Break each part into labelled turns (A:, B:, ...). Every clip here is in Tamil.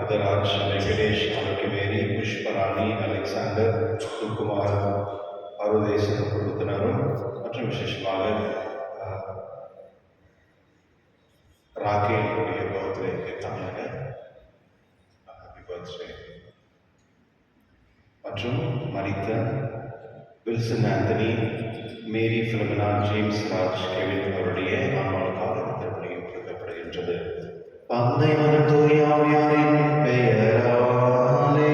A: அற்புதராஜ், வெங்கடேஷ், ஆரோக்கியமேரி, புஷ்பராணி, அலெக்சாண்டர், சுகுமார், அருதேசன் குடும்பத்தினரும் மற்றும் விசேஷமாக ராகேலுடைய பர்த்டே கேட்டாங்க. Happy birthday. மற்றும் மரித்த வில்சன் ஆந்தனி, மேரி பிலோமினா, ஜேம்ஸ் ராஜ், கெவின் அவருடைய ஆன்மாவுக்காக திருப்பணியும் கொடுக்கப்படுகின்றது. தந்தை மகன் தூய ஆவியாரின் பெயராலே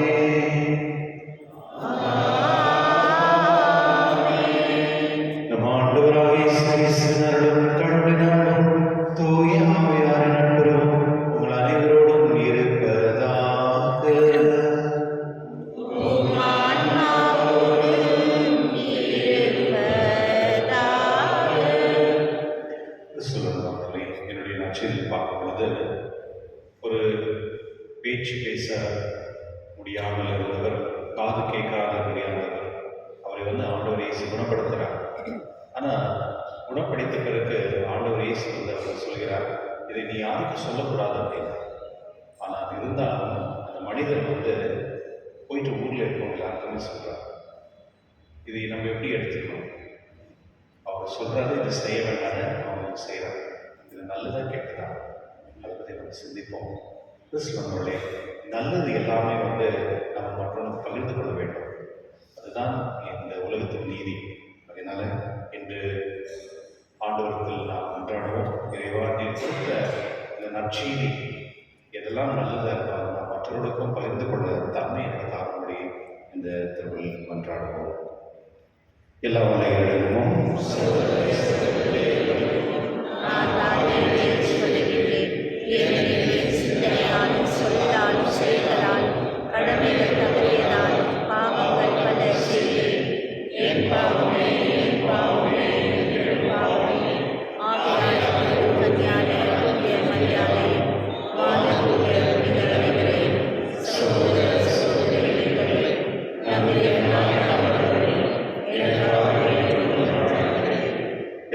A: நம் ஆண்டவராகிய இயேசு கிறிஸ்துவின் அருளும் கடவுளின் அன்பும் தூய ஆவியாரின் நட்புறவும் உங்கள் அனைவரோடும் இருப்பதாக. என்னுடைய நச்சில் பார்க்கும் பொழுது ஒரு பேச்சு பேச முடியாமல் இருந்தவர், காது கேட்காத முடியாதவர், அவரை ஆண்டவர் இயேசு குணப்படுத்துகிறார். ஆனால் குணப்படுத்த பிறகு ஆண்டவர் இயேசு அவர் சொல்கிறார், இதை நீ யாருக்கும் சொல்லக்கூடாது அப்படின்னு. ஆனால் அது இருந்தாலும் அந்த மனிதர் போயிட்டு ஊரில் இருக்கவங்க யாருக்குமே சொல்கிறார். இதை நம்ம எப்படி எடுத்துக்கணும்? அவர் சொல்கிறாரு, இதை செய்ய வேண்டாம்னு அவங்க செய்கிறாங்க. இது நல்லதாக கேட்குதா? அதை பற்றி நம்ம சிந்திப்போம். கிறிஸ்துவனுடைய நல்லது எல்லாமே நம்ம மற்றவங்களுக்கு பகிர்ந்து கொள்ள வேண்டும். அதுதான் இந்த உலகத்தின் நீதி. அதனால இன்று ஆண்டவர்கள் நாம் கொண்டாடுவோம். இறைவா, நீ கொடுத்த இந்த நற்செய்தி எதெல்லாம் நல்லதாக இருந்தாலும் நாம் மற்றவர்களுக்கும் பகிர்ந்து கொள்ள தன்மை எனக்கு தாரும்படி இந்த திருவிழா கொண்டாடுவோம். எல்லா வலைகளிலும்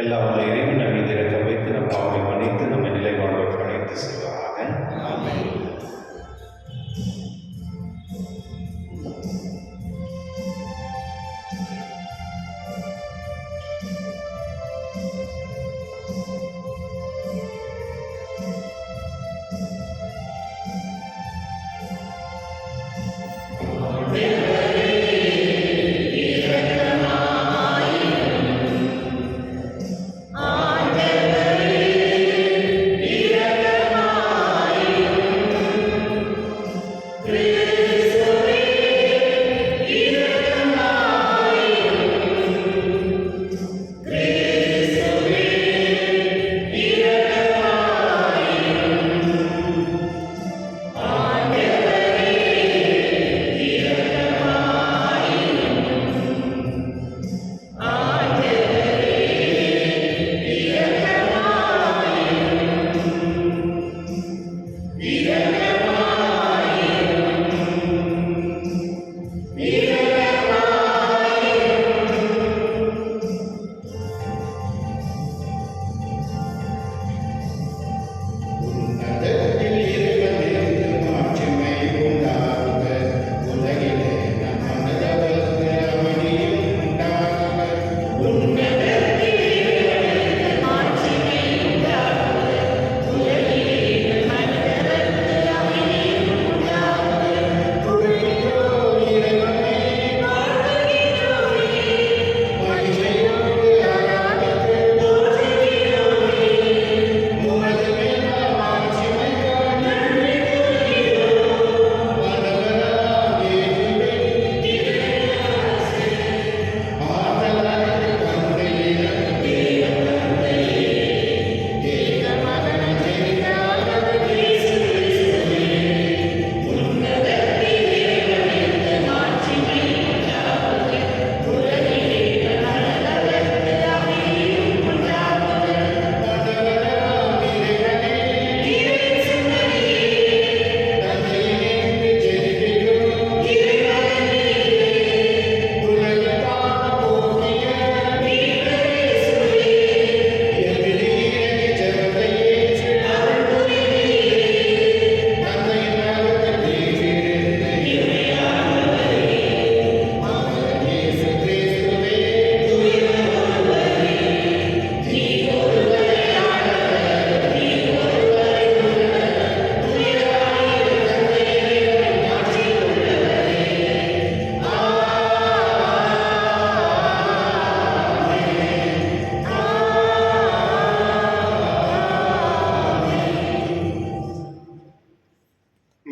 A: எல்லா வலையிலையும் நம்ம இதை இறக்க வைத்து நம் பாவனை மன்னித்து நம்ம நிலை வாழ்வுக்கு அழைத்து செல்வாராக. ஆமென்.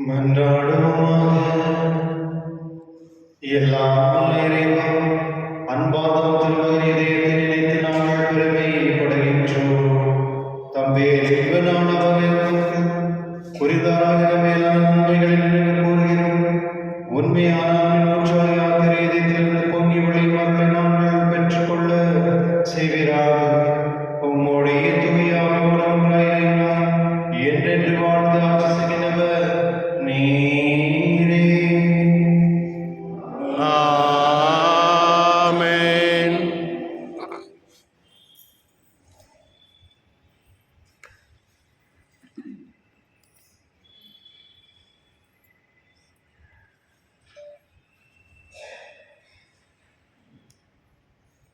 A: மன்றாடுவோமாக. எல்லாம் வல்ல இறைவா, அன்பார்ந்த திருமகன் இதயத்தை நினைத்து நாங்கள் பெருமைப்படுகின்றோம். தம்பே ஜீவனானவர்களுக்கு குறிதாராக மேலான நன்மைகளை நினைவு கூறுகிறோம். உண்மையான நூற்றாய் யாத்திரை இதயத்திலிருந்து பொங்கி வழிமார்களை நாங்கள் பெற்றுக்கொள்ள செய்வீராக. உம்முடைய தூயாவியோடும் என்றென்று வாழ்ந்து ஆட்சி செய்கிறவர் நீரே.
B: ஆமென்.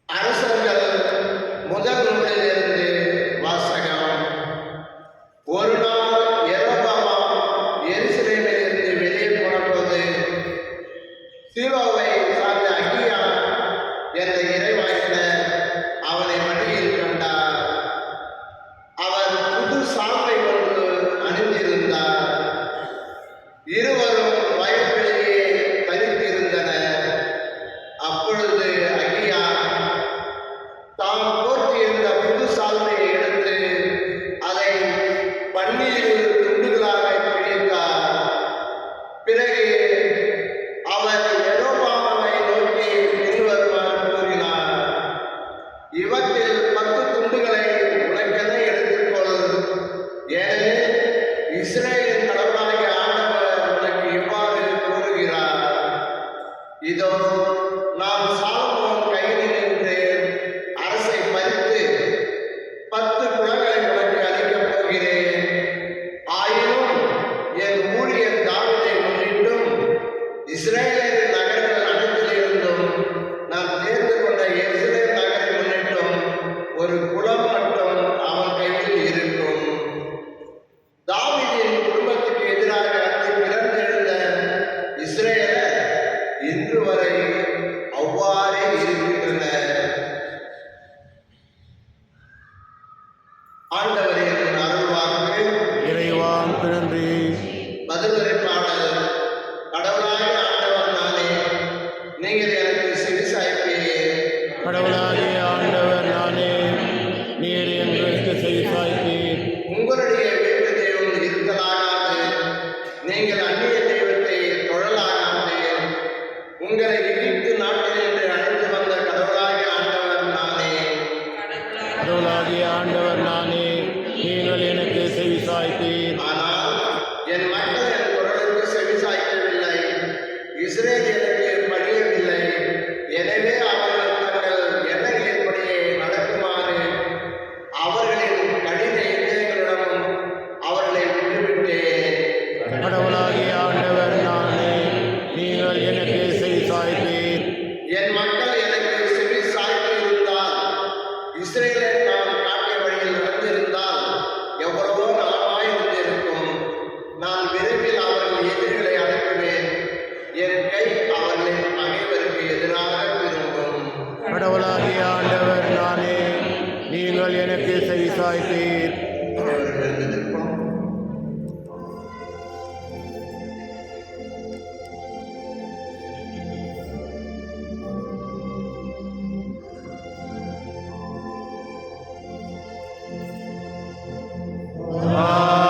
C: அரசர்கள் முதல் நூலிலிருந்து வாசகம். ஒரு நாள் யெரொபெயாம் எருசலேமிலிருந்து வெளியே போனபோது சீலோவை சார்ந்த அகியா என்ற இறைவாக்கினர் அவனை வழியில் கண்டார். அவர் புது சால்வை ஒன்று அணிந்திருந்தார். இருவரும் வயல்களிலே தரித்திருந்தனர். அப்பொழுது அகியா தாம் போர்த்தியிருந்த புது சால்வையை எடுத்து அதை பன்னிரு துண்டுகளாக பிரித்தார். பிறகு அவர் யெரொபெயாமை நோக்கி பின்வருமாறு கூறினார்: இவற்றில் 10 துண்டுகளை உனக்கென எடுத்துக்கொள். ஏனெனில் இஸ்ரவேலின் கடவுளாகிய ஆண்டவர் உனக்கு இவ்வாறு கூறுகிறார்: இதோ, நான் சாலமோன் கையில் நின்று அரசை பறித்து 10 குலங்களை உனக்கு அளிக்கப் போகிறேன். ஆயினும் என் ஊழியர் தாவீதை முன்னிட்டும் இஸ்ரவேலின் நகரங்கள் அனைத்திலிருந்தும் நான் தேர்ந்து கொண்ட எருசலேம் நகரை முன்னிட்டும் ஒரு குலம் மட்டும் அவன் கையில் இருக்கும். தாவீதின் குடும்பத்துக்கு எதிராக அன்று பிறந்தெழுந்த இஸ்ரவேலர் இன்று வரை அவ்வாறே இருக்கின்றனர். ஆண்டவரின் அருள்வாக்கு.
B: இறைவாம் பிறந்து
C: பதிலுரை பாடல். கடவுளாகிய ஆண்டவர் நானே, நீங்கள் எனக்கு செவிசாய்ப்பீர்.
B: கடவுளாகிய ஆண்டவர் நானே, நீர் எங்களுக்கு செவிசாய்ப்பீர்.
C: உங்களுடைய வீட்டு தெய்வம் இருக்கலாகாது, நீங்கள் அந்நிய தெய்வத்தை தொழலாகாது. உங்களை எகிப்து நாட்டிலிருந்து அழைத்து வந்த கடவுளாகிய ஆண்டவர் நானே.
B: கடவுளாகிய ஆண்டவர் நானே, நீங்கள் எனக்கு செவிசாய்ப்பீர்.
C: ஆனால் என் மக்கள் என் குரலுக்கு செவிசாய்க்கவில்லை, இஸ்ரேல் எனக்கு பணியவில்லை. எனவே அவர்கள் தங்கள் எண்ணங்களின்படியே நடக்குமாறு அவர்களின் கடின இதயங்களிடம் அவர்களை விட்டுவிட்டேன்.
B: கடவுளாகிய ஆண்டவர் நானே, நீங்கள் எனக்கு செவிசாய்ப்பீர்.
C: என் மக்கள் எனக்கு செவி சாய்த்து இருந்தால், இஸ்ரேலை நான் காட்டிய வழியில் நடந்திருந்தால் எவ்வளவோ நலமாயிருந்திருக்கும். நான் விரைவில் அவர்கள் எதிரிகளை அடக்குவேன். என் கை அவர்களின் பகைவருக்கு எதிராக திரும்பும்.
B: கடவுளாகிய ஆண்டவர் நானே, நீங்கள் எனக்கு செவிசாய்ப்பீர்.
C: அவர்கள் எழுந்திருப்போம்.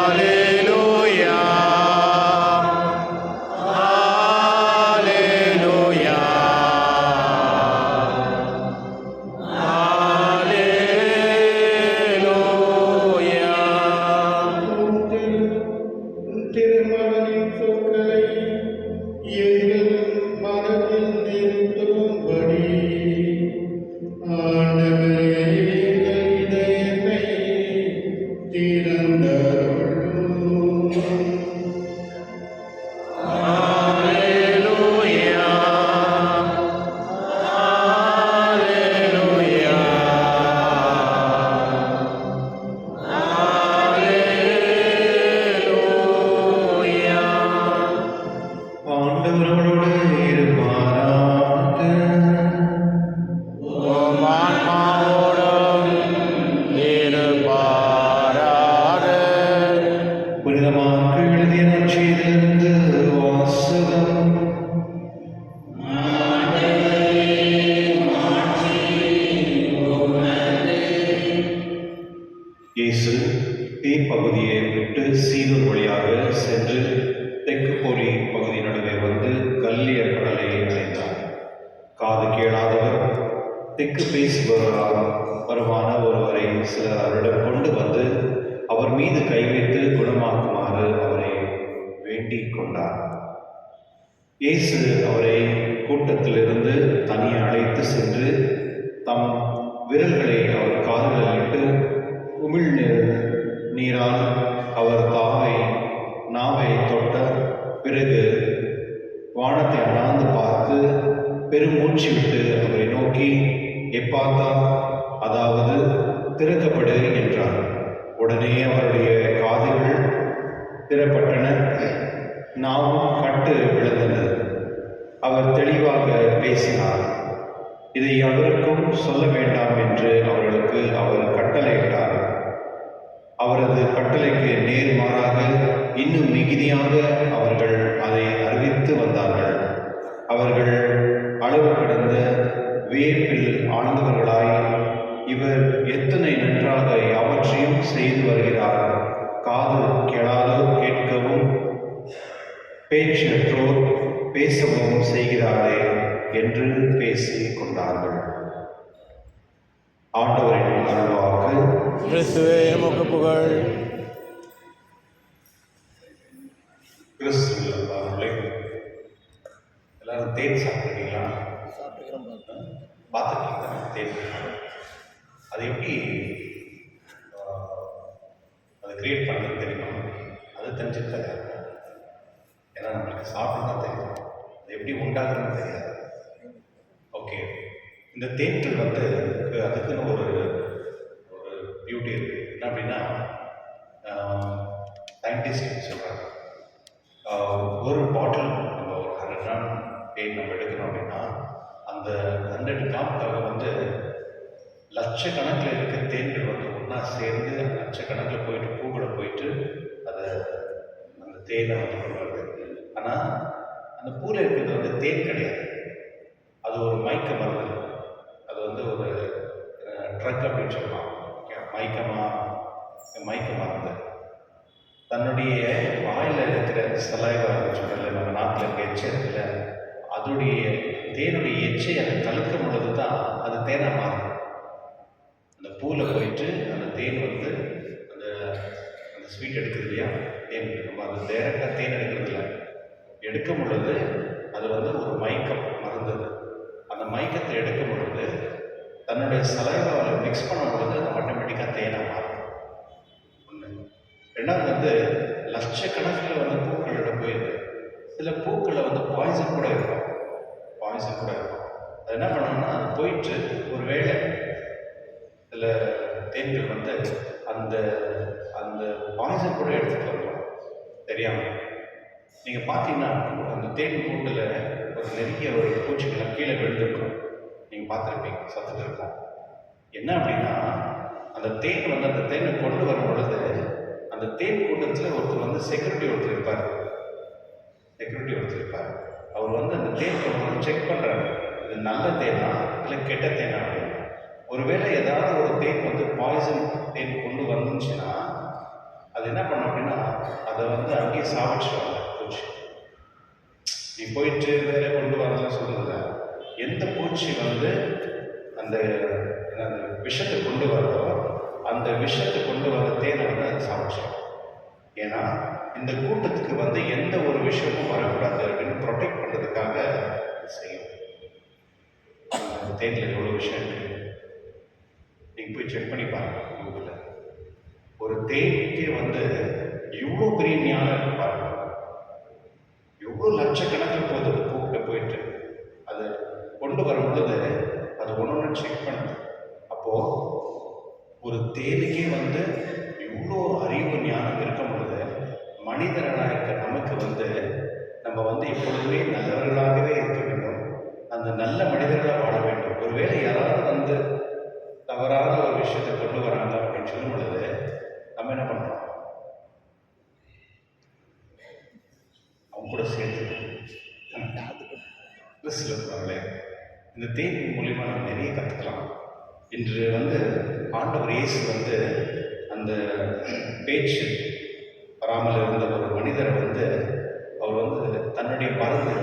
B: Alleluia. Alleluia. Alleluia.
D: திருமகனின் சொற்களை எங்கள் மனதில் நிறுத்தும்படி ஆண்டவரே, எங்கள் இதயத்தை திறந்தருளும்.
B: Alleluia. Alleluia. Alleluia.
A: ஆண்டவரோடு திக்கு வருமான ஒருவரை சிலர் அவரிடம் கொண்டு வந்து அவர் மீது கை வைத்து குணமாக்குமாறு அவரை வேண்டிக் கொண்டார். இயேசு அவரை கூட்டத்திலிருந்து தனியே அழைத்து சென்று தம் விரல்களை அவர் காதுகளில் இட்டு உமிழ் நீரால் அவர் நாவை தொட்ட பிறகு வானத்தை அண்ணாந்து பார்த்து பெருமூச்சு விட்டு அவரை நோக்கி எப்பாத்தா, அதாவது திறக்கப்படு என்றார். உடனே அவருடைய காதுகள் திறப்பட்டன, நாவும் கட்டு விழுந்தது. அவர் தெளிவாக பேசினார். இதை அவருக்கும் சொல்ல வேண்டாம் என்று அவர்களுக்கு அவர் கட்டளையிட்டார். அவரது கட்டளைக்கு நேர்மாறாக இன்னும் மிகுதியாக அவர்கள் அதை அறிவித்து வந்தார்கள். அவர்கள் அளவு கடந்த வியப்பில் ஆழ்ந்தவர்களாய், இவர் எத்தனை நன்றாக யாவற்றையும் செய்து வருகிறார், காது கேளாதோர் கேட்கவும் பேச்சற்றோர் பேசவும் செய்கிறாரே என்று பேசிக் கொண்டார்கள். ஆண்டவரின் அருள்வாக்கு.
B: கிறிஸ்துவே எமக்கு புகழ்.
A: கிறிஸ்துவில் அவர்களே, எல்லாரும் தேன் சாப்பிட்ருக்கீங்களா? பார்த்துருக்கீங்களா தேன்? அது எப்படி அதை கிரியேட் பண்ணுறது தெரியுமா? அது தெரிஞ்சுக்க, ஏன்னா நம்மளுக்கு சாப்பிட்டு தான் தெரியும், அது எப்படி உண்டாகுதுன்னு தெரியாது. ஓகே, இந்த தேன்கள் வந்து அதுக்குன்னு ஒரு பியூட்டி இருக்குது. என்ன அப்படின்னா, சயின்டிஸ்ட் சொல்கிறாங்க, ஒரு பாட்டில் நம்ம ஒரு 100 கிராம் தேன் நம்ம எடுக்கிறோம் அப்படின்னா அந்த 100 கிராமுக்காக வந்து லட்சக்கணக்கில் இருக்கிற தேன்கள் வந்து ஒன்றா சேர்ந்து லட்சக்கணக்கில் போயிட்டு பூக்களை போயிட்டு அதை அந்த தேனை வந்து கொண்டு வருது. ஆனால் அந்த பூவில் இருக்கிறது வந்து தேன் கிடையாது, அது ஒரு மயக்க மருந்து. அது வந்து ஒரு ட்ரக் அப்படின்னு சொல்லலாம். மயக்க மருந்து. தன்னுடைய வாயில் இருக்கிற சலைவா சொல்லல, நம்ம நாட்டில் இருக்க எச்சை இருக்குல்ல, அதோடைய தேனுடைய எச்சை அதை கலக்கும் பொழுது தான் அது தேனாக மாறுது. அந்த பூவில் போயிட்டு அந்த தேன் வந்து அந்த அந்த ஸ்வீட் எடுக்குது இல்லையா, தேன், நம்ம அது டைரெக்டாக தேன் எடுக்கிறது இல்லை, எடுக்கும் பொழுது அது வந்து ஒரு மயக்கம் மருந்து. அந்த மயக்கத்தை எடுக்கும் பொழுது தன்னுடைய சலைவாவில் மிக்ஸ் பண்ணும் பொழுது அது ஆட்டோமேட்டிக்காக தேனாக மாறும். ஒன்று. ரெண்டாவது வந்து லட்சக்கணக்கில் வந்து பூக்களோட போயிடுது. சில பூக்களில் வந்து பாய்சன் கூட இருக்கும். அது என்ன பண்ணணும்னா, அது போயிட்டு ஒரு வேளை சில தேன்கள் வந்து அந்த அந்த பாய்சன் கூட எடுத்துகிட்டு வந்துடும் தெரியாமல். நீங்கள் பார்த்தீங்கன்னா அந்த தேன் கூட்டில் ஒரு நிறைய ஒரு பூச்சிக்கெல்லாம் கீழே விழுந்துருக்கும், நீங்கள் பார்த்துருப்பீங்க, சத்துட்டு இருக்கும். என்ன அப்படின்னா, அந்த தேன் வந்து அந்த தேனை கொண்டு வரும் பொழுது அந்த தேன் கூட்டத்தில் ஒருத்தர் வந்து செக்யூரிட்டி ஒருத்தர் இருப்பார். அவர் வந்து அந்த தேன் கொண்டு வந்து செக் பண்ணுறாரு, இது நல்ல தேனா இல்லை கெட்ட தேனா அப்படின்னு. ஒருவேளை ஏதாவது ஒரு தேன் வந்து பாய்சன் தேன் கொண்டு வந்துச்சுன்னா அது என்ன பண்ணும் அப்படின்னா, அதை வந்து அங்கேயே சாப்பிடுவாங்க பூச்சி. நீ போயிட்டு வேற கொண்டு வரலன்னு சொல்றதில்ல, எந்த பூச்சி வந்து அந்த விஷத்தை கொண்டு வருதோ அந்த விஷத்தை கொண்டு வர தேனை வந்து அதை சாப்பிடுவோம். ஏன்னா இந்த கூட்டத்துக்கு வந்து எந்த ஒரு விஷயமும் வரக்கூடாது அப்படின்னு ப்ரொடெக்ட் பண்ணுறதுக்காக செய்யும். அந்த தேனில் எவ்வளோ விஷயம் இருக்கு, நீங்கள் போய் செக் பண்ணி பாருங்க கூகுளில். ஒரு தேனுக்கே வந்து எவ்வளோ பெரிய ஞானம் இருக்கு பாருங்க, எவ்வளோ லட்சக்கணக்கில் போகுது அது பூக்கிட்ட போயிட்டு அது கொண்டு வரும் பொழுது அது ஒன்று செக் பண்ணுது. அப்போது ஒரு தேனுக்கே வந்து இவ்வளோ அறிவு ஞானம் இருக்கும் பொழுது மனிதர்களாக இருக்க நமக்கு வந்து நம்ம வந்து எப்பொழுதுமே நல்லவர்களாகவே இருக்க வேண்டும், அந்த நல்ல மனிதர்களாக வாழ வேண்டும். ஒருவேளை யாராவது வந்து தவறான ஒரு விஷயத்தை கொண்டு வராங்க அப்படின்னு சொல்லும் பொழுது நம்ம என்ன பண்ணுறோம், அவங்க கூட சேர்த்து சொல்லுவாங்களே. இந்த தேன் மூலிமா நம்ம நிறைய கற்றுக்கலாம். இன்று வந்து ஆண்டவர் இயேசு வந்து அந்த பேச்சு வராமல் இருந்த ஒரு மனிதரை வந்து அவர் வந்து தன்னுடைய மருந்து,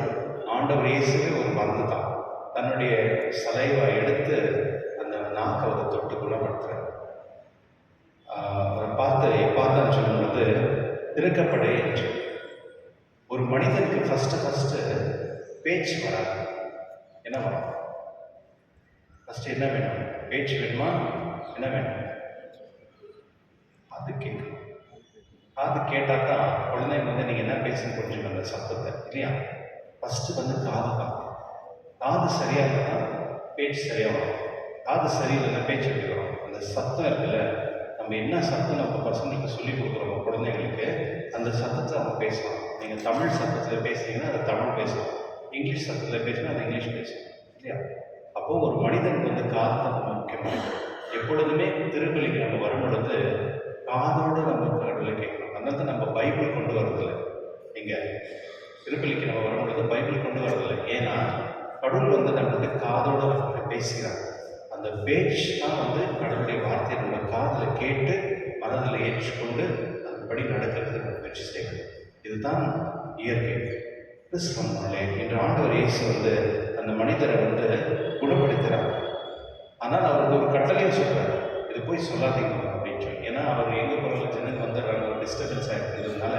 A: ஆண்டவர் இயேசுவே ஒரு மருந்து தான், தன்னுடைய தன்னுடைய சலைவை எடுத்து அந்த நாக்கை வந்து தொட்டு குணப்படுத்துகிறார். அதை பார்த்தான்னு சொல்லும்போது திறக்கப்படே என்று. ஒரு மனிதனுக்கு ஃபஸ்ட்டு பேச்சு வராது. என்ன வரும்? ஃபஸ்ட்டு என்ன வேணும்? பேச்சு வேணுமா? என்ன வேணும்? அது கேட்கணும். காது கேட்டால் தான் குழந்தைங்க வந்து நீங்கள் என்ன பேசுன்னு புரிஞ்சுக்கணும் அந்த சத்தத்தை, இல்லையா? ஃபஸ்ட்டு வந்து காது பார்க்கணும். காது சரியாக இருந்தால் பேச்சு சரியாக வரும். காது சரியில்லைன்னா பேச்சு எப்படி வரும்? அந்த சத்தம் இருக்குல்ல, நம்ம என்ன சத்தம் நம்ம பசங்களுக்கு சொல்லிக் கொடுக்குறோமோ குழந்தைங்களுக்கு, அந்த சத்தத்தை அவங்க பேசலாம். நீங்கள் தமிழ் சத்தத்தில் பேசுனீங்கன்னா அதை தமிழ் பேசலாம், இங்கிலீஷ் சத்தத்தில் பேசினா அதை இங்கிலீஷ் பேசலாம், இல்லையா? அப்போது ஒரு மனிதனுக்கு வந்து காது தான் ரொம்ப முக்கியமானது. எப்பொழுதுமே திருப்பலிக்கு நம்ம வரும் பொழுது காதோடு நம்ம கடவுளை கேட்கணும். அதனால தான் நம்ம பைபிள் கொண்டு வரதில்லை. இங்கே திருப்பலிக்கு நம்ம வரும் பொழுது பைபிள் கொண்டு வரதில்லை. ஏன்னா கடவுள் வந்து நம்மளுக்கு காதோடு நம்ம பேசுகிறார். அந்த பேச்சு தான் வந்து கடவுளுடைய வார்த்தையை நம்ம காதில் கேட்டு மனதில் ஏற்றுக்கொண்டு அதன்படி நடக்கிறது நம்ம முயற்சி செய்யணும். இதுதான் இயற்கை. கிறிஸ்தவர்களே, இன்று ஆண்டவர் இயேசு வந்து அந்த மனிதரை வந்து குணப்படுத்துகிறார். ஆனால் அவருக்கு ஒரு கட்டளையும் சொல்கிறார், இது போய் சொல்லாதீங்க அப்படின்னு சொல்லி. ஏன்னா அவர் எங்கே போகிற ஜனங்க வந்துடுறாங்க, ஒரு டிஸ்டர்பன்ஸ் ஆகிருக்கிறதுனால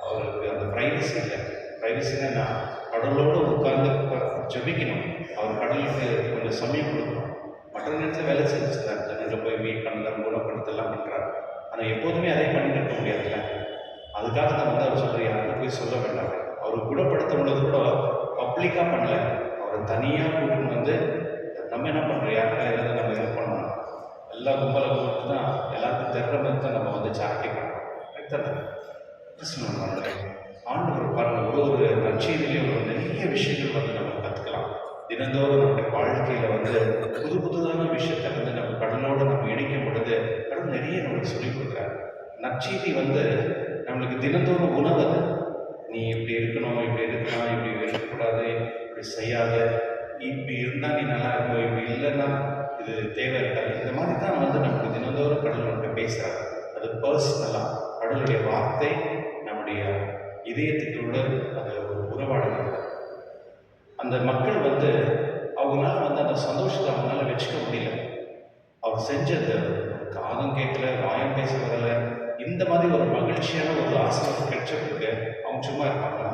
A: அவருக்கு அந்த ப்ரைவசி இல்லை. ப்ரைவசினா என்ன? கடவுளோடு உட்கார்ந்து ஜெபிக்கணும். அவர் கடவுளுக்கு கொஞ்சம் சமயம் கொடுக்கணும். மற்ற நேரத்தில் வேலை செஞ்சுருக்காரு, ஜனங்களை போய் மீட் பண்ணலாம், குணப்படுத்தலாம் பண்ணுறாரு. ஆனால் எப்போதுமே அதே பண்ணிட்டு இருக்க முடியாதுல்ல. அதுக்காக தான் வந்து அவர் சொல்கிற யாருக்கும் போய் சொல்ல வேண்டாம். அவர் குணப்படுத்தும் பொழுது கூட பப்ளிக்காக பண்ணல, அவரை தனியாக கூட்டின்னு வந்து நம்ம என்ன பண்ணுறோம், யாருக்காக எதாவது நம்ம இது பண்ணணும், எல்லா கும்பலை கூப்பிட்டு தான் எல்லாருக்கும் தெரிற மாதிரி தான் நம்ம வந்து சேரிட்டி பண்ணுறோம். கரெக்டாக கிறிஸ்துவ ஆண்டவர் பாருங்கள், ஒரு நற்செய்தியிலையும் ஒரு நிறைய விஷயங்கள் வந்து நம்ம கற்றுக்கலாம். தினந்தோறும் நம்முடைய வாழ்க்கையில் வந்து புதுதான விஷயத்தை வந்து நம்ம கடலோடு நம்ம இணைக்கும் பொழுது கடவுள் நிறைய நம்மளுக்கு சொல்லிக் கொடுக்குறாரு. நற்செய்தி வந்து நம்மளுக்கு தினந்தோறும் உணவு. நீ இப்படி இருக்கணும், இப்படி இருக்கலாம், இப்படி இருக்கக்கூடாது, இப்படி செய்யாத, இப்படி இருந்தால் நீ நல்லா இருக்கும், இப்படி இல்லைன்னா இது தேவை இருக்காது. இந்த மாதிரி தான் வந்து நமக்கு தினந்தோறும் கடவுள் நம்மகிட்ட பேசுகிறார். அது பர்சனலாக கடவுளுடைய வார்த்தை நம்முடைய இதயத்துக்குள்ள அது உறவாடுகிறது. அந்த மக்கள் வந்து அவங்களால வந்து அந்த சந்தோஷத்தை அவங்களால வச்சுக்க முடியல. அவர் செஞ்சது காதும் கேட்கல, வாயம் பேச வரலை. இந்த மாதிரி ஒரு மகிழ்ச்சியான ஒரு ஆசீர்வாதம் கிடைச்சவங்களுக்கு அவங்க சும்மா இருப்பாங்களா?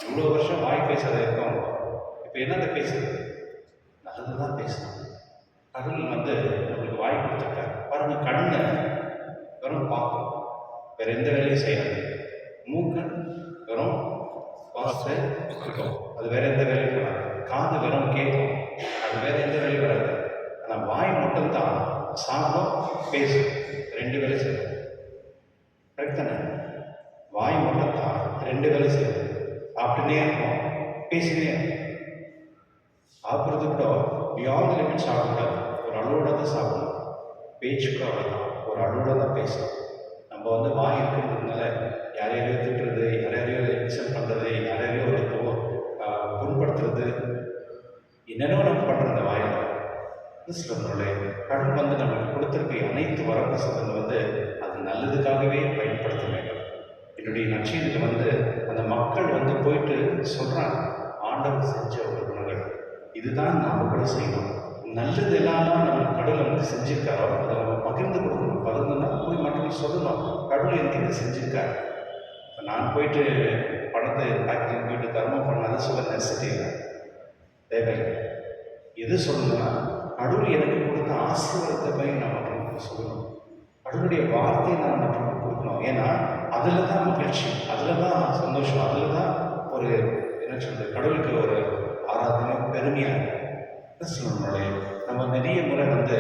A: இவ்வளோ வருஷம் வாய் பேசாத இருக்கவங்க இப்போ என்னதை பேசுறது? நல்லது தான் பேசணும். கடவுள் வந்து நம்மளுக்கு வாய் கொடுத்துருக்காரு பாருங்க. கண்ணை வெறும் பார்க்கும், வேற எந்த வேலையும் செய்யாது. மூக்கு வெறும் வாசத்தை இருக்கும், அது வேற எந்த வேலையும் வராது. காது வெறும் கேட்கும், அது வேற எந்த வேலையும் வராது. ஆனால் வாய் மட்டும்தான் சாப்பிடும், பேசும், ரெண்டு வேலை செய்யும். கரெக்ட் தானே? வாய் மட்டும்தான் ரெண்டு வேலை செய்யும். சாப்பிட்டுனே இருக்கும், பேசினே இருக்கும். சாப்பிட்றது கூட பியாண்ட் லிமிட் சாப்பிடக்கூடாது, ஒரு அளவோட தான் சாப்பிடணும். பேச்சு கூட அவ்வளோதான், ஒரு அளவோட தான் பேசணும். நம்ம வந்து வாய் இருக்கிறதுனால யாரையோ திட்டுறது, யாரையோ இன்சல்ட் பண்ணுறது, யாரையோ வந்து புண்படுத்துறது, என்னென்னோ நம்ம பண்ணுற அந்த வாயில். கிறிஸ்தவர்களே, கடவுள் வந்து நம்மளுக்கு கொடுத்துருக்க அனைத்து வரப்பிரசாதங்கள் வந்து அது நல்லதுக்காகவே பயன்படுத்த வேண்டும். என்னுடைய நற்செய்தியில் வந்து அந்த மக்கள் வந்து போயிட்டு சொல்கிறாங்க, ஆண்டவர் செஞ்ச ஒரு குணங்கள் இதுதான் நாம் கூட செய்யணும். நல்லது எல்லாம் நம்ம கடவுள் நமக்கு செஞ்சுருக்காரோ அதை நம்ம பகிர்ந்து கொடுக்கணும். பகிர்ந்துன்னா போய் மட்டும் சொல்லணும், கடவுள் எனக்கு இதை செஞ்சுருக்காரு. இப்போ நான் போயிட்டு பணத்தை பேக்கிங் போயிட்டு தர்மம் பண்ணாத சொல்ல நெசசிட்டி இல்லை, தேவையில்லை. எது சொல்லணும்னா கடவுள் எனக்கு கொடுத்த ஆசீர்வாதத்தை போய் நான் மற்றவங்களுக்கு சொல்லணும். கடவுளுடைய வார்த்தையை நான் மற்றவங்களுக்கு கொடுக்கணும். ஏன்னா அதில் தான் மகிழ்ச்சி, அதில் தான் சந்தோஷம், அதில் தான் ஒரு என்ன சொல்கிறது, கடவுளுக்கு ஒரு ஆராதனை பெருமையாக இருக்குது. கிறிஸ்துவர்களே, நம்ம நிறைய முறை வந்து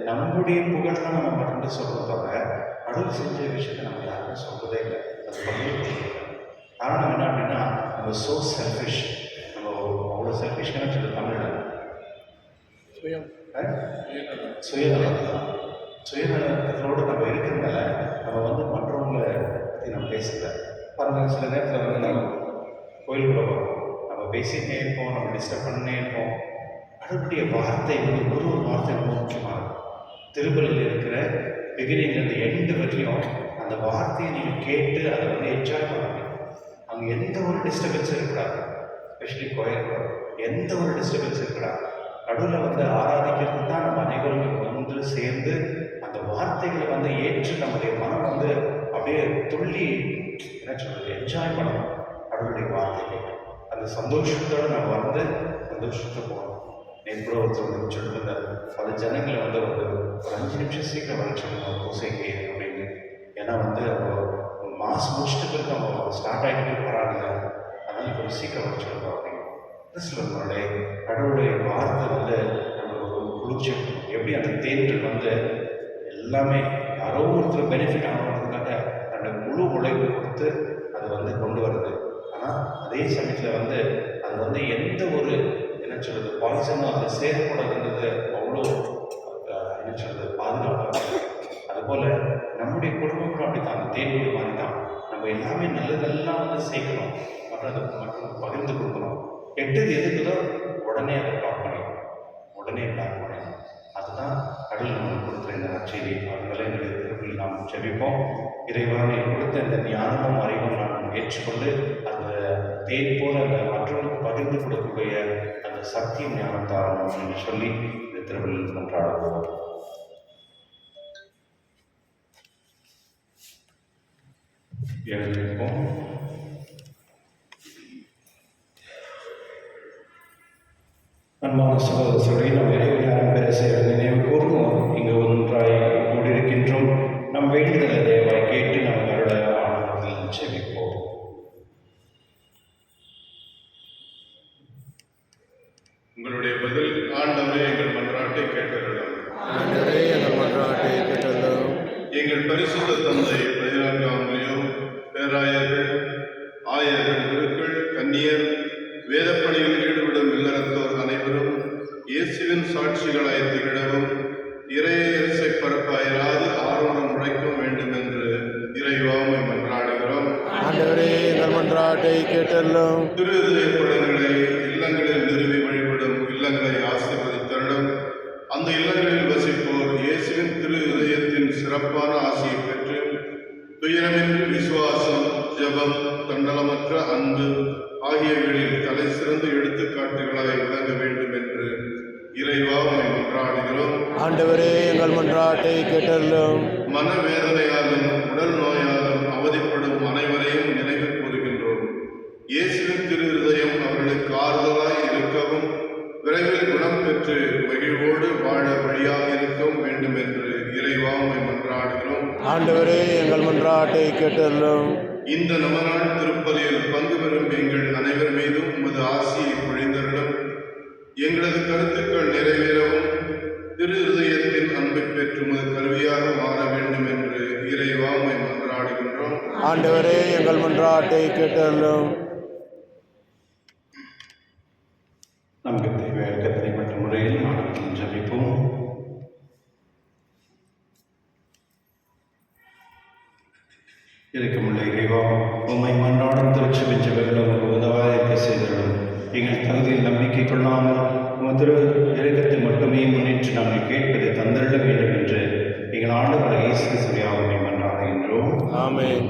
A: நம்முடைய புகழ் தான் நம்ம மட்டும் சொல்கிறத தவிர கடவுள் செஞ்ச விஷயத்தை நம்ம யாருக்கும் சொல்கிறதே இல்லை. அது பகிர்ந்து காரணம் என்ன அப்படின்னா நம்ம ஸோ செல்ஃபிஷ். நம்ம அவ்வளோ செல்ஃபிஷ்னு சொல்லி தமிழில் சுயநலத்தோடு நம்ம இருக்கிறதுனால நம்ம வந்து மற்றவங்களை பற்றி நம்ம பேசல. பாருங்கள், சில நேரத்தில் வந்து நம்ம கோயிலுக்குள்ள போகிறோம், நம்ம பேசிகிட்டே இருப்போம், நம்ம டிஸ்டர்ப் பண்ணினே இருப்போம். கடவுளுடைய வார்த்தை வந்து ஒரு வார்த்தை ரொம்ப முக்கியமானது. திருப்பலியில் இருக்கிற பிகினிங்லேருந்து எண்டு வரையும் அந்த வார்த்தையை நீங்கள் கேட்டு அதை வந்து என்ஜாய் பண்ணணும். அங்கே எந்த ஒரு டிஸ்டர்பன்ஸும் இருக்கக்கூடாது, எஸ்பெஷலி கோயில் எந்த ஒரு டிஸ்டர்பன்ஸ் இருக்கக்கூடாது. கடவுளை வந்து ஆராதிக்கிறது தான் நம்ம அனைவரும் ஒன்று சேர்ந்து அந்த வார்த்தைகளை வந்து ஏற்று நம்முடைய மனம் வந்து அப்படியே துள்ளி என்ன சொல்றது என்ஜாய் பண்ணணும். கடவுளுடைய வார்த்தை கேட்டு அந்த சந்தோஷத்தோடு நம்ம வந்து சந்தோஷத்தை போகணும். நேற்று ஒருத்தர் வந்து சொல்லியிருந்தார், பல ஜனங்களை வந்து ஒரு 5 நிமிஷம் சீக்கிரம் வர சொல்லணும் பூசைக்கு அப்படின்னு. ஏன்னா வந்து அவங்க மாசம் முடிச்சுட்டு பிறகு அவங்க ஸ்டார்ட் ஆகிட்டு போகிறாங்க, அதனால கொஞ்சம் சீக்கிரம் வர சொல்லணும் அப்படின்னு. கிறிஸ்துவனுடைய கடவுளுடைய வார்த்தை வந்து நம்மளுக்கு ஒரு குளிர்ச்சி. எப்படி அந்த தேன்கள் வந்து எல்லாமே யாரோ ஒருத்தர் பெனிஃபிட் ஆகணுன்றதுக்காக தன்னுடைய முழு உழைப்பு கொடுத்து அது வந்து கொண்டு வருது. ஆனால் அதே சமயத்தில் வந்து அது வந்து எந்த ஒரு என்ன சொல்றது பாய்சனும் அதில் சேரக்கூடாதுன்றது அவ்வளோ என்ன சொல்றது பாதுகாப்பாக. அதுபோல் நம்முடைய குடும்பங்களும் அப்படி தான், அந்த தேன்கள் மாதிரி தான். நம்ம எல்லாமே நல்லதெல்லாம் வந்து சேர்க்கணும், மற்றும் பகிர்ந்து கொடுக்கணும். கெட்டது எதுக்குதோ உடனே அதை பிளாக் பண்ணிடணும், உடனே பிளாக் பண்ணிடணும். அதுதான் கடவுள் நமக்கு கொடுக்குற இந்த நற்செய்தி. அவர்களை எங்களுடைய திருப்பில் நாம் ஜெபிப்போம். இறைவனை கொடுத்த இந்த ஞானமும் அறிவும் நாம் ஏற்றுக்கொண்டு அந்த தேன் போல அந்த மற்றவர்களுக்கு பகிர்ந்து கொடுக்கக்கூடிய அந்த சக்தியும் ஞானத்தாரணும் என்று சொல்லி இந்த திருவிழில் கொண்டாடுவோம். எழுதியிருப்போம். அன்பான சகோதரர்களை நம் இறைவனாரின் பெருசை நினைவு கூர்வோம். இங்கு ஒன்றாய் கூடியிருக்கின்றோம். நம் வேண்டுதலை தயவாய் கேட்டு நம் கருட ஆனந்தத்தில் செவிப்போம்.
E: உங்களுடைய பதில் ஆண்டவரே எங்கள் மன்றாட்டை கேட்டருளும்.
B: ஆண்டவரே எங்கள் மன்றாட்டை கேட்டருளும்.
E: எங்கள் பரிசுத்த தந்தை 14ஆம் லியோ, பேராயர்கள், ஆயர்கள், குருக்கள், கன்னியர், வேதப்பணியில் ஈடுபடும் இல்லறத்தோர் அனைவரும் இயேசுவின் சாட்சிகளாய் திகழவும் இறையரசை பரப்பாயிராது ஆர்வம் உழைக்க வேண்டும் என்று இறைவாமை மன்றாடுகிறோம்.
B: ஆண்டவரே எங்கள் மன்றாட்டை கேட்டருளும்.
E: திரு இதயப்படங்களை இல்லங்களில் நிறுவி வழிபடும் இல்லங்களை ஆசீர்வதித்தருளும். அந்த இல்லங்களில் வசிப்போர் இயேசுவின் திரு இதயத்தின் சிறப்பான ஆசியை பெற்று துயரமின்றி விசுவாசம், ஜெபம், தன்னலமற்ற அன்பு ஆகியவைகளில் தலை சிறந்த எடுத்துக்காட்டுகளாய் விளங்க வேண்டும் என்று இறைவாமை மன்றாடுகிறோம்.
B: ஆண்டவரே எங்கள் மன்றாட்டை கேட்டருளும்.
E: மனவேதனையாலும் உடல் நோயாலும் அவதிப்படும் அனைவரையும் நினைவு கூறுகின்றோம். இயேசுவின் திரு இருதயம் அவர்களுக்கு ஆறுதலாய் இருக்கவும் விரைவில் குணம் பெற்று மகிழ்வோடு வாழ வழியாக இருக்கவும் வேண்டும் என்று இறைவாமை மன்றாடுகிறோம்.
B: ஆண்டவரே எங்கள் மன்றாட்டை கேட்டருளும்.
E: இந்த நமநாள் திருப்பலியில் பங்கு பெறும் எங்கள் அனைவர் மீதும் உமது ஆசியை பொழிந்தருளும். எங்களது கருத்துக்கள் நிறைவேறவும் திரு இருதயத்தின் அன்பை பெற்று உமது கருவியாக மாற வேண்டும் என்று இறைவாமை மன்றாடுகின்றோம்.
B: ஆண்டவரே எங்கள் மன்றாட்டை கேட்டருளும்.
A: நமக்கு தேவையாக தனிப்பட்ட முறையில் நாடகத்தில் ஜபிப்போம். இருக்கமுள்ள இறைவா, உம்மை மன்றாடும் திருச்சபை ஜெபங்கள் உங்களுக்கு உதவாக இருக்க செய்திருடும். எங்கள் தகுதியில் நம்பிக்கை கொள்ளாமல் திரு இறக்கத்தை மட்டுமே முன்னிட்டு நாங்கள் கேட்பதை தந்தருள வேண்டும் என்று எங்கள் ஆண்டவர் இயேசு கிறிஸ்துவை மன்றாடுகின்றோம்.
B: ஆமென்.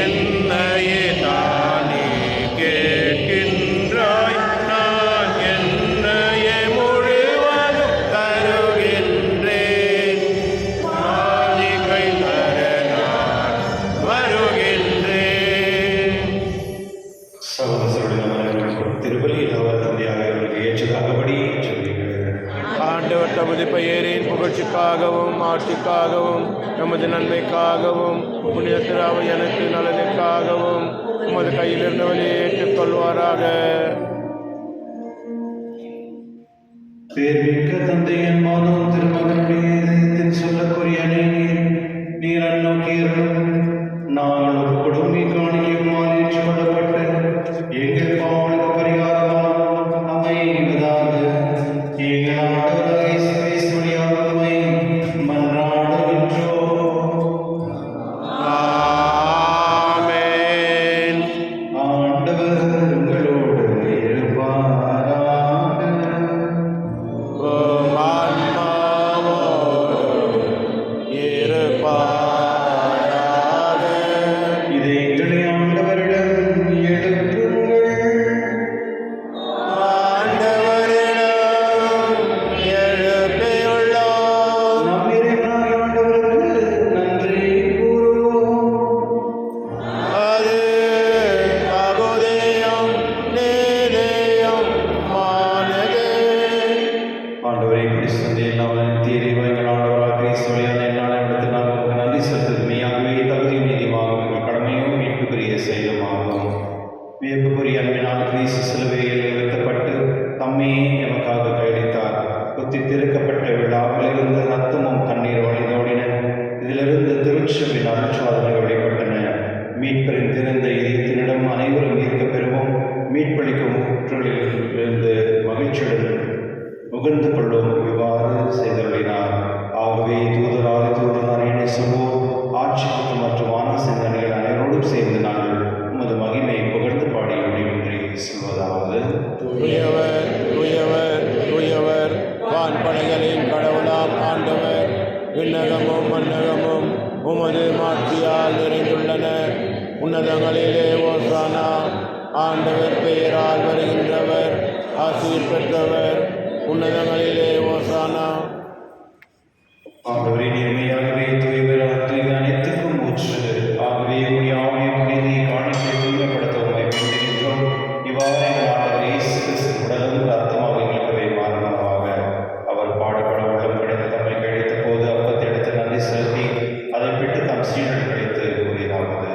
D: என்னையே தானே கேட்கின்றாய்.
B: வருகின்றேன்.
A: சகோதரர்களுடைய திருவள்ளியில் அவர் தந்தையாக அவருக்கு ஏற்றதாகபடி சொல்லுங்கள்.
B: ஆண்டவர் தமது பெயரின் புகழ்ச்சிக்காகவும் ஆட்சிக்காகவும் நமது நன்மைக்காகவும் புனித திராவை எனக்கு நலனுக்காகவும் உமது கையிலிருந்து வழியை ஏற்றுக்கொள்வாராக.
A: பேர்மிக்க தந்தையின் மாதம் திருமகனுடைய இதயத்தின் சொல்லக்கூடிய நீர் அந்நோக்கியர்களும் நாங்கள் ஒரு கொடுமை காணிக்கையுமால் ஏற்றுக்கொள்ளப்பட்டு எங்கள் பாவனுக்கு பரிகாரமாக அமைவதாக. எங்கள் ஆண்டவராகிய இயேசு கிறிஸ்து வழியாக உம்மை மன்றாடுகின்றோம்.
B: ஆமென்.
A: ஆண்டவர் உங்களோடு இருப்பாராக.
B: உம் ஆன்மாவோடும் இருப்பாராக.
A: இதை எங்களை ஆண்டவரிடம் எழுப்புங்கள்.
B: ஆண்டவரிடம் எழுப்பியுள்ளோம்.
A: நம் இறைவனாகிய ஆண்டவருக்கு நன்றி கூறுவோம்.
B: அது தகுதியும் நீதியும் மானதே.
A: ஆண்டவரே கிறிஸ்துவே எல்லாம் தீரை எங்கள் ஆண்டவராக கிறிஸ்து வழியாக என்னால் இடத்தில் நாங்கள் உங்களுக்கு நன்றி செலுத்துவது மெய்யாகவே தகுதியும் நீதியுமாகும் எங்கள் கடமையும் மீட்புக்குரிய செயலுமாகும். வியப்புக்குரிய அன்பினால் கிறிஸ்து சிலுவையில் நிறுத்தப்பட்டு தம்மையே எமக்காக கையளித்தார். குத்தி திறக்கப்பட்ட விழாவிலிருந்து ரத்தமும் தண்ணீர் வழிந்தோடின. இதிலிருந்து திருச்சபின் அருட்சாதனைகள் வெளிப்பட்டன. மீட்பரின் திறந்த இதயத்தினிடம் அனைவரும் ஈர்க்கப் பெறுவோம். மீட்பளிக்கும் ஊற்றலில் இருந்து மகிழ்ச்சியுடன் முகர்ந்து கொள்ளும் இவ்வாறு செய்தருளினார். ஆகவே தூதராக தூதனார் இணைசுவோர் ஆட்சி மற்றும் ஆன சிந்தனைகள் அனைவரோடும் சேர்ந்து நாங்கள் உமது மகிமை புகழ்ந்து பாடி முடிவின்றி சொல்வதாவது.
B: தூயவர் தூயவர் தூயவர் வான்படைகளின் கடவுளாம் ஆண்டவர். விண்ணகமும் மன்னகமும் உமது மாட்சியால் நிறைந்துள்ளன. உன்னதங்களிலே ஓசானா. ஆண்டவர் பெயரால் வருகின்றவர் ஆசீர் பெற்றவர். உன்னதங்களிலே ஓசானா.
A: ஆகவே நேர்மையாகவே தூய்வர் தூய்மை அனைத்துக்கும் ஊற்று. ஆகவே உடைய ஆவியை புனிதை காணிக்கை தூய்மைப்படுத்த உண்மை வேண்டுகின்றோம். இவ்வாறு எங்கள் ஆண்டவர் இயேசு கிறிஸ்து உடலும் ரத்தமாக எங்களுக்கு மாரணமாக அவர் பாடுபட உள்ளம் கிடைத்த தம்மை கிடைத்த போது அப்பத்தை எடுத்து நன்றி செலுத்தி அதை பெற்று தம் சீடர்கள் கிடைத்து கூறியதாவது.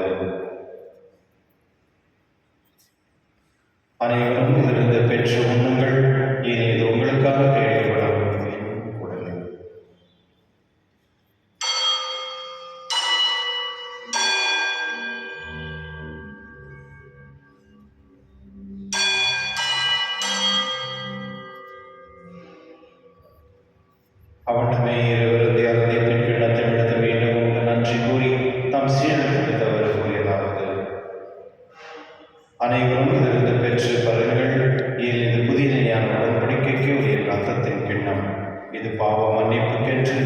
A: அனைவரும் இதிலிருந்து பெற்று உண்ணுங்கள். இனி இது உங்களுக்காக கையெழுப்படும் என் உடல். அவனமே இருவருந்தி அருந்திய பின் கிண்ணத்தை எடுத்து மீண்டும் உங்க நன்றி கூறி தம் சீடர்களுக்கு அவர் கூறியதாவது. அனைவரும் இதிலிருந்து பெற்று பருங்கள். இதில் இது புதிய ஞான உடன்படிக்கைக்கு உரிய ரத்தத்தின் கிண்ணம். இது பாவ மன்னிப்புக்கென்று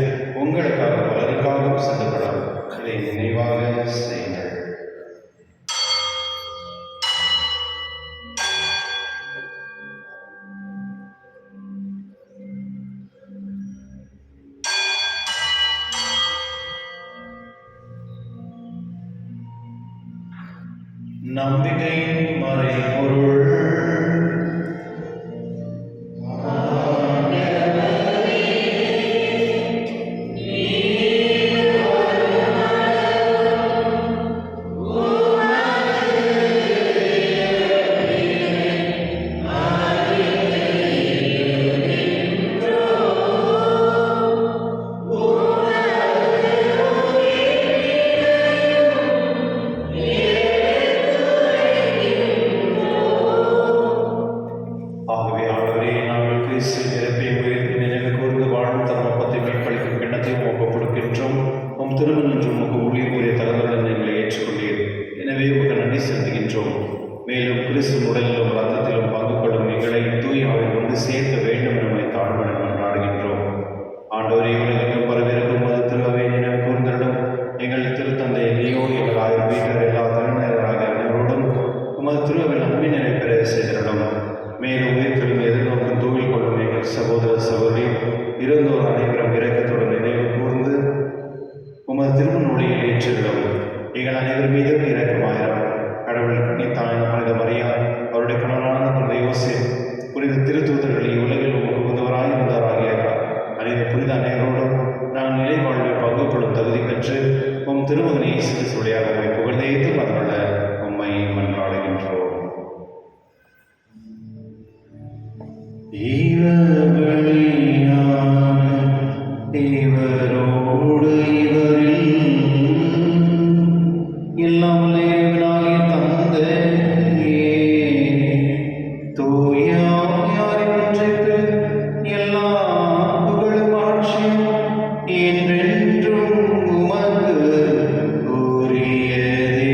A: உங்களுக்காக பலருக்காகவும் சிந்தப்படும். இதை நினைவாக செய்யுங்கள். நம்பிக்கையின் மறைபொருள். ஆகவே ஆண்டவரே, நாங்கள் கிறிஸ்து இறப்பை உயிர்த்து நினைவு கூர்ந்து வாழும் தம் அப்பத்தை மீட்பளிக்கும் கிண்ணத்தையும் ஒப்புக் கொடுக்கின்றோம். உம் திருமணன்று உமக்கு ஊழிய கூறிய தலைவருடன் எங்களை ஏற்றுக்கொண்டீர். எனவே உமக்கு நன்றி செலுத்துகின்றோம். மேலும் கிறிஸ்து உடலிலும் ரத்தத்திலும் பங்கு கொள்ளும் எங்களை தூய் ஆவியில் கொண்டு சேர்க்க வேண்டும் என தாழ்வுடன் கொண்டாடுகின்றோம். ஆண்டவரே, உலகெங்கும் பரவிருக்கும் மது திருவை நினைவு கூர்ந்தரிடம் எங்கள் திருத்தந்தை லியோ எங்கள் ஆயிரம் வீட்டர் எல்லா தலைநராக அனைவரோடும் உமது திருவில் அன்பின் நிறைவேற செய்திருடும். மேலும் உயிர்த்தெழும் எதிர்நோக்கும் தூவில் கொள்ளும் எங்கள் சகோதர சகோதரி இருந்தோர் அனைவரும் இரக்கத்துடன் நினைவு கூர்ந்து உமது திருமண ஒளியில் ஏற்றிடும். எங்கள் அனைவர் மீதும் இரக்கமாயிரம். கடவுள் கன்னித்தாயான புனித மரியா, அவருடைய கணவனான புனித யோசேப், புனித திருத்தூதர்களை உலகில் உகந்தவராய் இருந்தாராகிய அனைத்து புனித அனைவரோடும் நான் நிலை வாழ்வில் பங்கு கொள்ளும் தகுதி பெற்று உம் திருமகனை இயேசு கிறிஸ்துவியாக உம்மை புகழ்ந்தேத்து மதமல்ல உம்மை மன்றாடுகின்றோம். இவரோடு இவரில் எல்லாம் வல்லவராகிய தந்தையே, தூய ஆவியாரின் ஒன்றிப்பில் எல்லா புகழும் ஆட்சியும் என்றென்றும் உமக்கு உரியதே.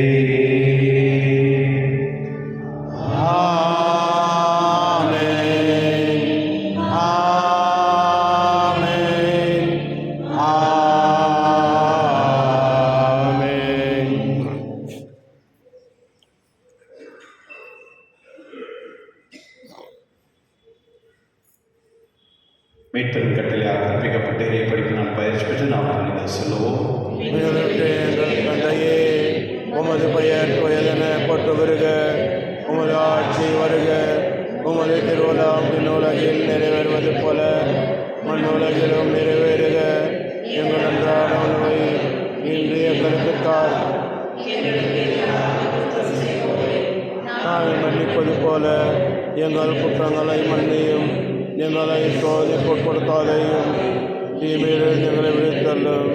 A: மீட்பெரும் கட்டளையாக கற்பிக்கப்பட்டு இறைப்படிப்பு நான் பயிற்சி பெற்று நாம் இதை சொல்லுவோம்.
B: தந்தையே, உமது பெயர் துயலென போற்று வருக, உமது ஆட்சி வருக, உமது திருவுலாம் விண்ணுலகில் நிறைவேறுவது போல மண்ணுலகிலும் நிறைவேறுக. எங்கள் அன்றாட உணவை இன்று எங்களுக்கு தார். நாங்கள் மன்னிப்பது போல எங்கள் குற்றங்களை மன்னியும். எங்களை சோதனைக்குட்படுத்தாதையும் தீமையிலிருந்து எங்களை விடுத்தள்ளும்.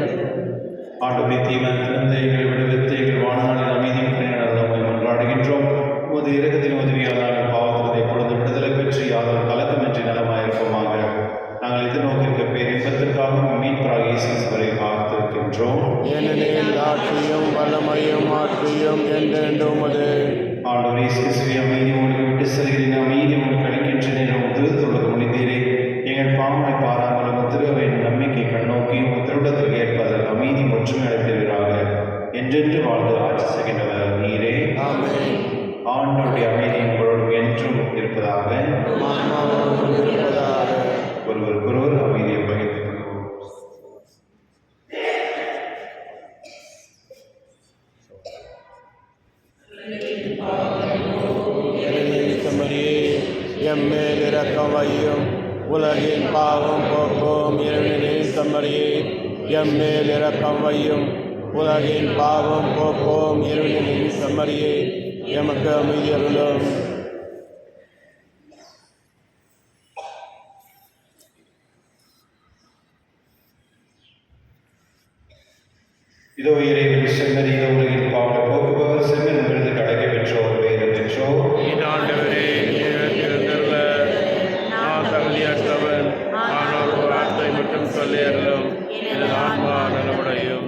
A: ஆண்டவரே, தீமையிலிருந்து எங்களை விடுவித்து எங்கள் வாழ்நாளில் அமைதியும் பயனடைந்தோம் மன்றாடுகின்றோம். உமது இரக்கத்தின் உதவியால் நாங்கள் பாவத்திலிருந்து எப்பொழுது விடுதலை பெற்று யாதொரு கலக்கமின்றி நலமாயிருப்போமாக. நாங்கள் எதிர்நோக்கியிருக்க பேரின்பத்திற்காகவும் மீட்பராக இயேசு கிறிஸ்துவை காத்திருக்கின்றோம்.
B: ஏனெனில் ஆட்சியும் வல்லமையும் ஆட்சியும் என்றென்றும் உமது.
A: ஆண்டவரே, இயேசு கிறிஸ்துவை அமைதி உங்களுக்கு விட்டு செல்கிறேன், அமைதி உங்களுக்கு அளிக்கின்றேன். உம் திருத்துள்ளது மனிதரே, எங்கள் பாவங்களை பாராமலும் திருவையின் நம்பிக்கை கண்ணோக்கி உம் திருடத்திற்கு ஏற்பதற்கு அமைதி ஒற்றுமை அளித்தீர்களாக. என்றென்று வாழ்ந்து ஆட்சி செய்கின்றவர் நீரே.
B: ஆமென்.
A: ஆண்டவருடைய அமைதி உங்களோடு என்றும் இருப்பதாக. ஒருவருக்கொருவர் அமைதியை பகிர்ந்து கொள்வோம்.
B: மரியே, எம்மேல் இரக்கம் வையும். உலகின் பாவம் போக்கும் இறைவனின் தம்மரியே, எம்மேல் இரக்கம் வையும். உலகின் பாவம் போக்கும் இறைவனின் தம்மரியே, எமக்கு அமைதி அருளும்.
A: இதோ இறைவன் செம்மறி, இதோ உலகின் பாவங்களை போக்குபவர் செம்மறி, உங்களுக்கு அடைக்க பெற்றோர் வேறு பெற்றோர்.
B: ஆண்டவரே, எழுந்தருள நான் தகுதியற்றவன், ஆனால் ஒரு வார்த்தை மட்டும் சொல்லி அருளும், எனது ஆன்மா நலமுடையும்.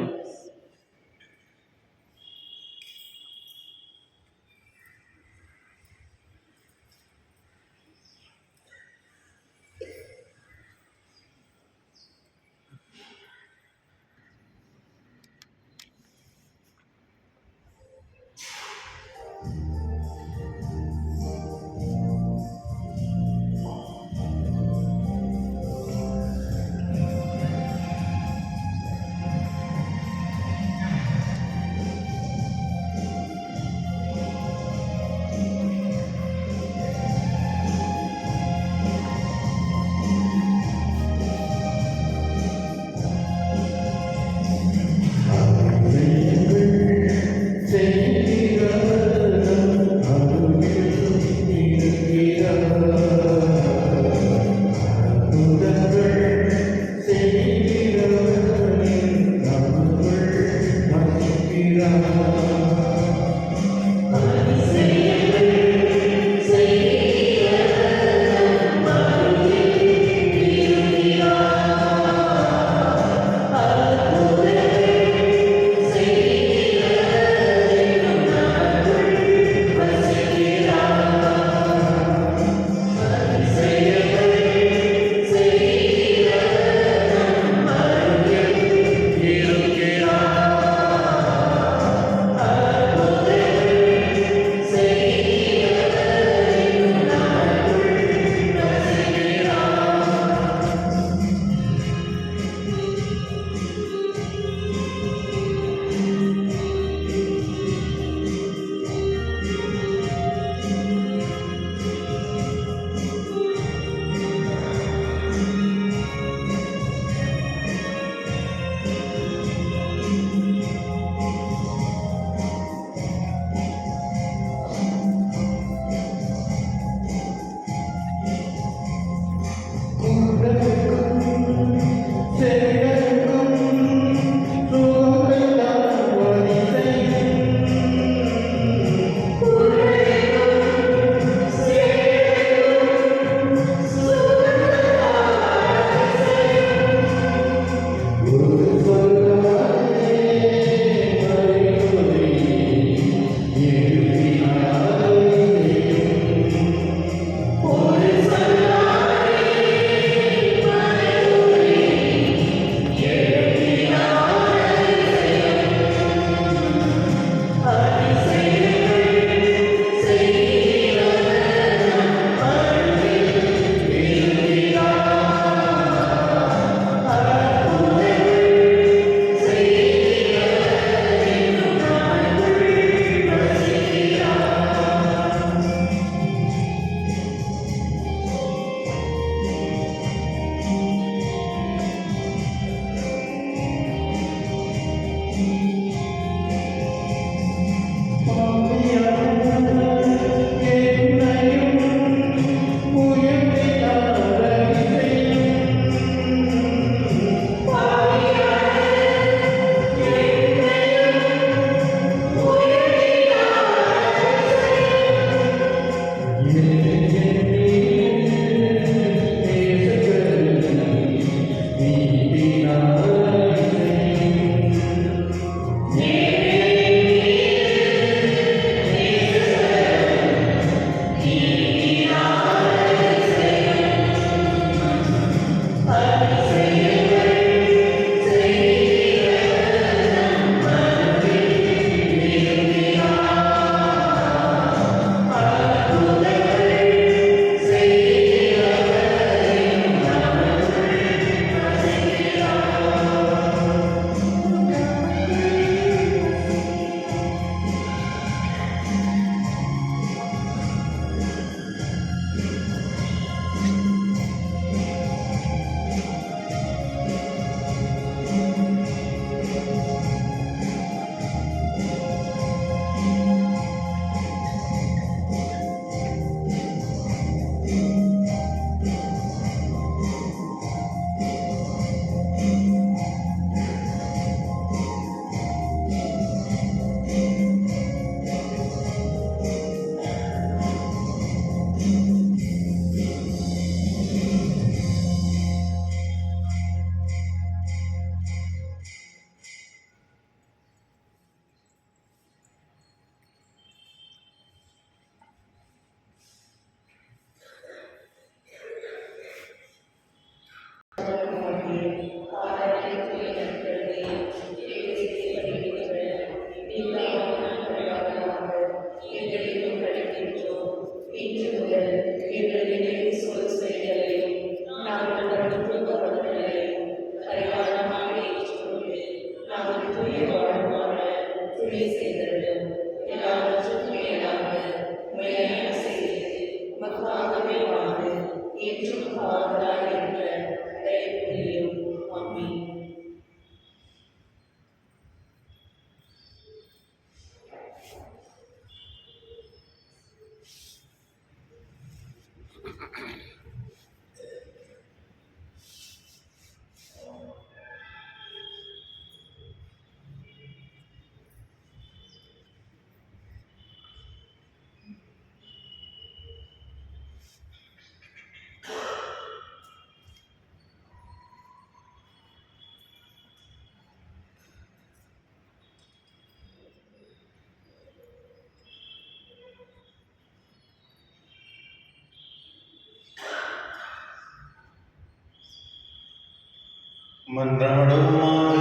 A: மன்றாடுவோமாக.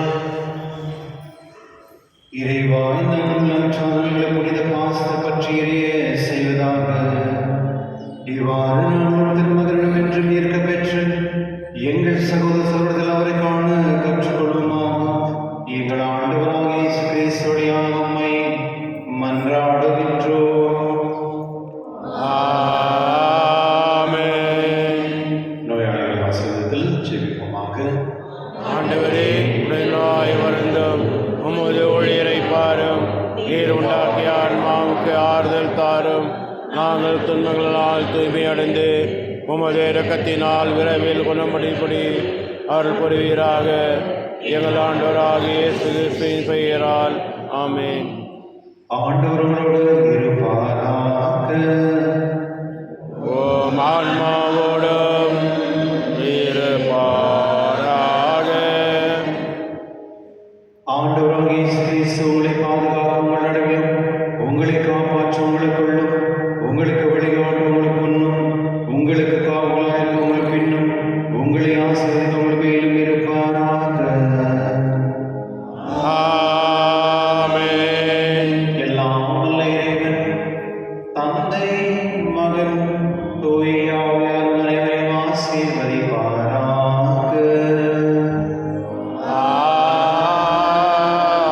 A: இறைவா, இந்த நற்சாதனைகளை புனித பாசத்தை பற்றி எரிய செய்வதாக. இவ்வாறு நாங்கள் திருமகனிடம் என்று ஏற்க பெற்று எங்கள் சகோதரர்கள் அவரை காண கற்றுக்கொள்வோமாக. எங்கள் ஆண்டவராக இயேசு கிறிஸ்துவுடைய உம்மை மன்றாடுகின்றோம்.
B: ஆமென்.
A: நோயாளிகள் ஆசீர்வாதத்தில் ஜெபிப்போமாக.
B: ஆண்டவரே, உடனாய் வருந்தும் உமது ஊழியரை பாரும். நீர் உண்டாக்கிய ஆன்மாவுக்கு ஆறுதல் தாரும். நாங்கள் துன்பங்களால் தூய்மை அடைந்து உமது இரக்கத்தினால் விரைவில் குணமடைபடி அருள் புரிவீராக. எங்கள் ஆண்டவராகிய இயேசு கிறிஸ்துவின் பெயரால் ஆமென்.
A: ஆண்டவரோடு இருப்பாராக.
B: ஓம் ஆன்மாவோடும் இருப்பாராக.
A: ஆண்டவராகிய இயேசு கிறிஸ்து உங்களை பாதுகாக்க உங்கள் நடுவிலும் உங்களை காப்பாற்ற உங்களுக்குள்ளும் உங்களுக்கு வழிகாட்ட உங்களுக்கு முன்னும் உங்களுக்கு காவலாக உங்களுக்கு பின்னும் உங்களை ஆசீர்வதித்து உங்கள் மேலும் இருப்பாராக.
B: ஆமென்.
A: எல்லாம் வல்ல இறைவன் தந்தை மகன் தூய ஆவியார் அனைவரையும் ஆசீர்வதிப்பாராக.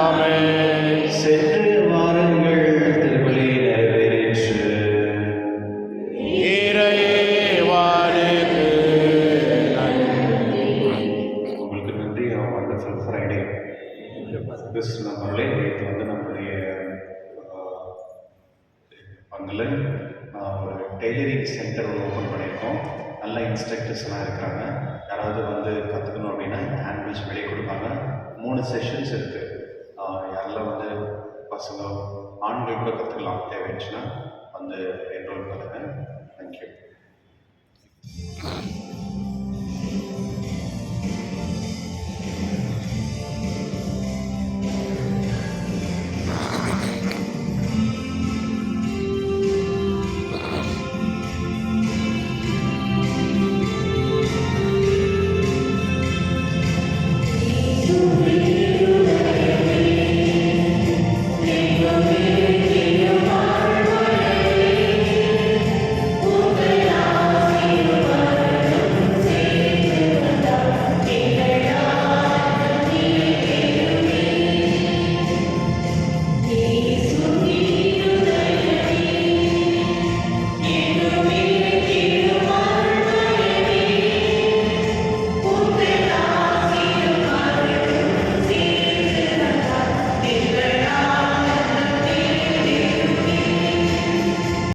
B: ஆமென்.
A: சென்று வாருங்கள், திருப்பலி நிறைவேறிற்று.
B: இறைவானுக்கு நன்றி.
A: உங்களுக்கு நன்றி. Wonderful Friday. கிறிஸ்து நம்மளே நேற்று வந்து நம்மளுடைய பங்கில் ஒரு டெய்லரிங் சென்டர் ஓப்பன் பண்ணியிருக்கோம். நல்ல இன்ஸ்ட்ரக்டர்ஸ்லாம் இருக்கிறாங்க. யாராவது வந்து கற்றுக்கணும் அப்படின்னா ஹேண்ட்பில்ஸ் வெளியே கொடுப்பாங்க. 3 செஷன்ஸ் இருக்குது. யாரெல்லாம் வந்து பசங்க ஆண்கள் கூட கற்றுக்கலாம், தேவைச்சுன்னா வந்து என்ரோல் பண்ணுங்கள். தேங்க்யூ.